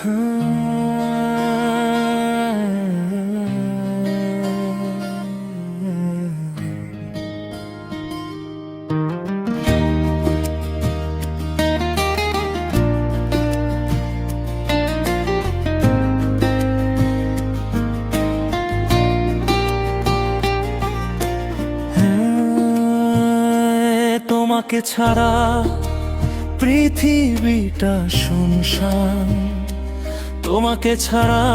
তোমাকে ছাড়া পৃথিবীটা শুনশান, তোমাকে ছাড়া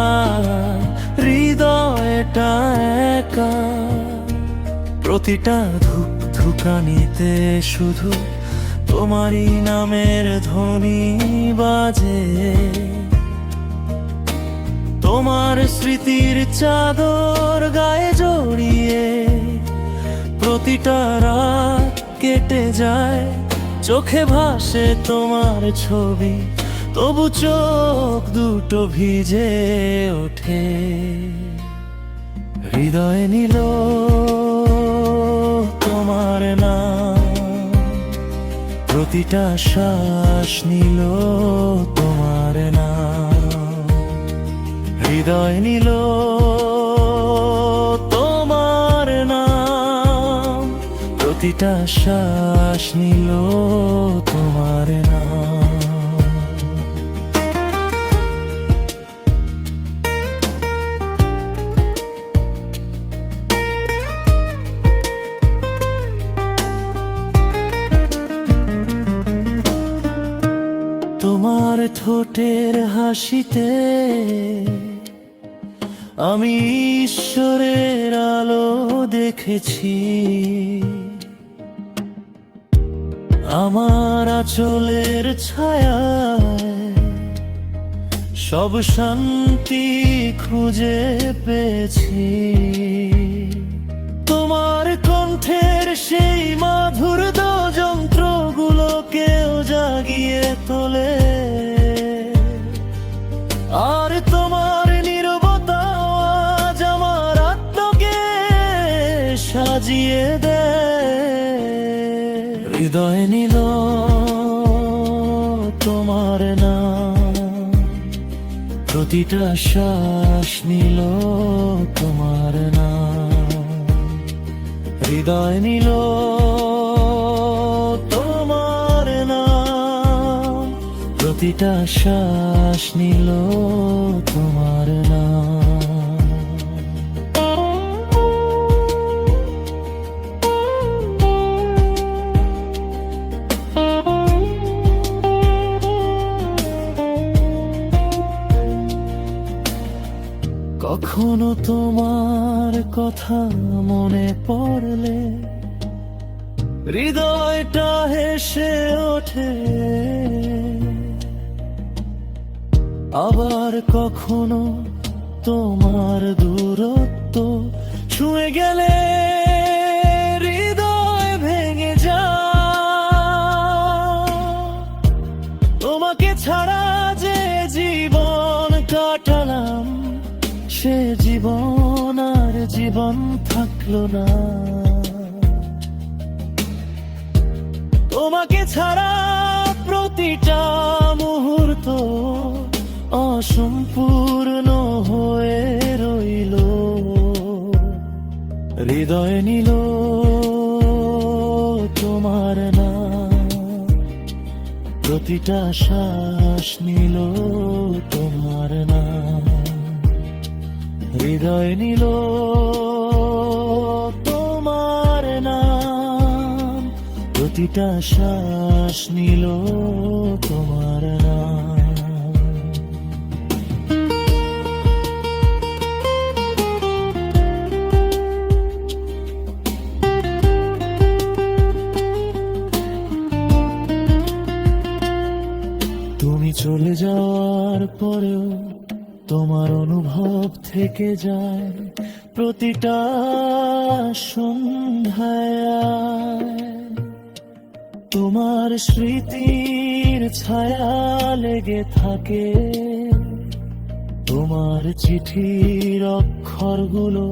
হৃদয়টা একা। প্রতিটা ধুকধুকানিতে শুধু তোমারই নামের ধ্বনি বাজে। তোমার স্মৃতির চাদর গায়ে জড়িয়ে প্রতিটা রাত কেটে যায়, চোখে ভাসে তোমার ছবি, তবু চোখ দুটো ভিজে ওঠে। হৃদয় নিল তোমার নাম, প্রতিটা শ্বাস নিল তোমার নাম। হৃদয় নিল তোমার নাম, প্রতিটা শ্বাস নিল তোমার নাম। তোমার ঠোঁটের হাসিতে আমি ঈশ্বরের আলো দেখেছি। আমার আঁচলের ছায়ায় সব শান্তি খুঁজে পেয়েছি। তোমার কণ্ঠের সেই মাধুর যন্ত্রগুলোকেও জাগিয়ে তোলে, আর তোমার নীরবতা আজ আমার আত্মাকে সাজিয়ে দেয়। হৃদয় নিল তোমার নাম, প্রতিটা শ্বাস নিল তোমার নাম। হৃদয় নিল তোমার নাম, প্রতিটা শ্বাস নিল তোমার নাম। কখনো তোমার কথা মনে পড়লে হৃদয়টা হেসে ওঠে, আবার কখনো তোমার দূরত্ব ছুঁয়ে গেলে হৃদয় ভেঙে যায়। তোমাকে ছাড়া যে জীবন কাটালাম, সে জীবন আর জীবন থাকলো না। তোমাকে ছাড়া প্রতিটা মুহূর্ত অসম্পূর্ণ হয়ে রইল। হৃদয় নিল তোমার নাম, প্রতিটা শ্বাস নিল তোমার নাম। হৃদয় নিল তোমার নাম, প্রতিটা শ্বাস নিল তোমার নাম। তুমি চলে যাওয়ার পরেও তোমার অনুভব থেকে যায় প্রতিটা সন্ধ্যায়। তোমার স্মৃতির ছায়া লেগে থাকে, তোমার চিঠির অক্ষরগুলো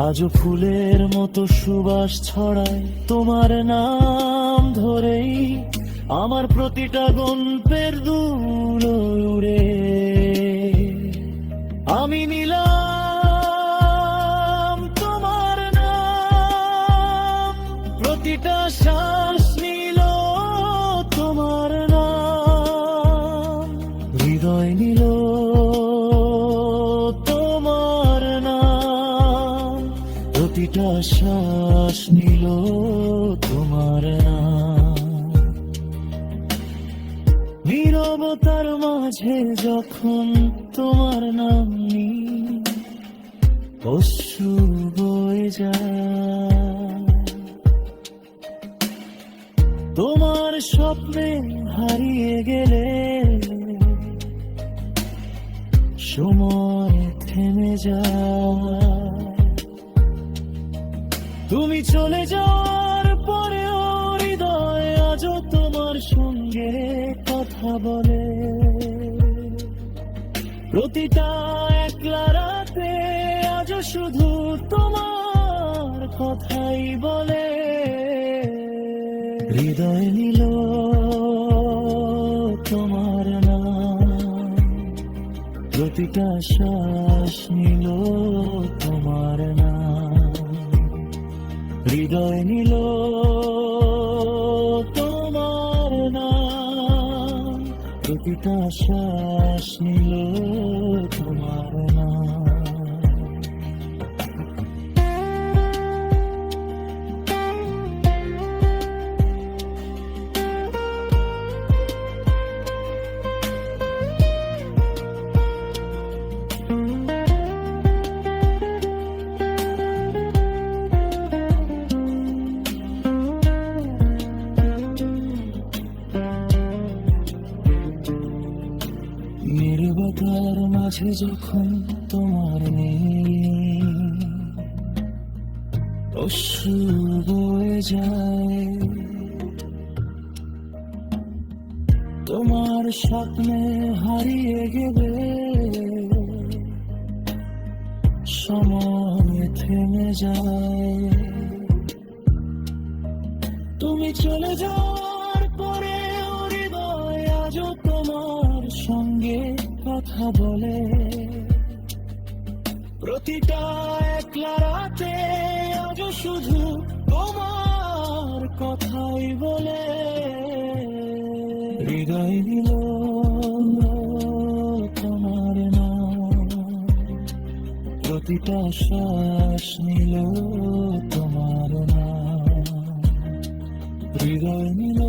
আজও ফুলের মতো সুবাস ছড়ায়। তোমার নাম ধরেই আমার প্রতিটা গল্পের দুলো উড়ে। প্রতিটা শ্বাস নিল তোমার নাম। নীরবতার মাঝে যখন তোমার নাম নিই, অশ্রু বয়ে যায়। তোমার স্বপ্নে হারিয়ে গেলে সময় থেমে যায়। তুমি চলে যাওয়ার পরেও হৃদয় আজও তোমার সঙ্গে কথা বলে। প্রতিটা একলা রাতে আজও শুধু তোমার কথাই বলে। হৃদয় নিল তোমার নাম, প্রতিটা শ্বাস নিল তোমার নাম। হৃদয় নিল তোমার নাম, প্রতিটা শ্বাস নিল তোমার নাম। নীরবতার মাঝে যখন তোমার নেই, অশ্রু বয়ে যায়। তোমার স্বপ্নে হারিয়ে গেলে সময় থেমে যায়। তুমি চলে যাওয়ার পরে হৃদয় আজও তোমার সঙ্গে কথা বলে। প্রতিটা একলা রাতে আজও শুধু তোমার কথাই বলে। হৃদয় নিল তোমার নাম, প্রতিটা শ্বাস নিল তোমার নাম। হৃদয় নিল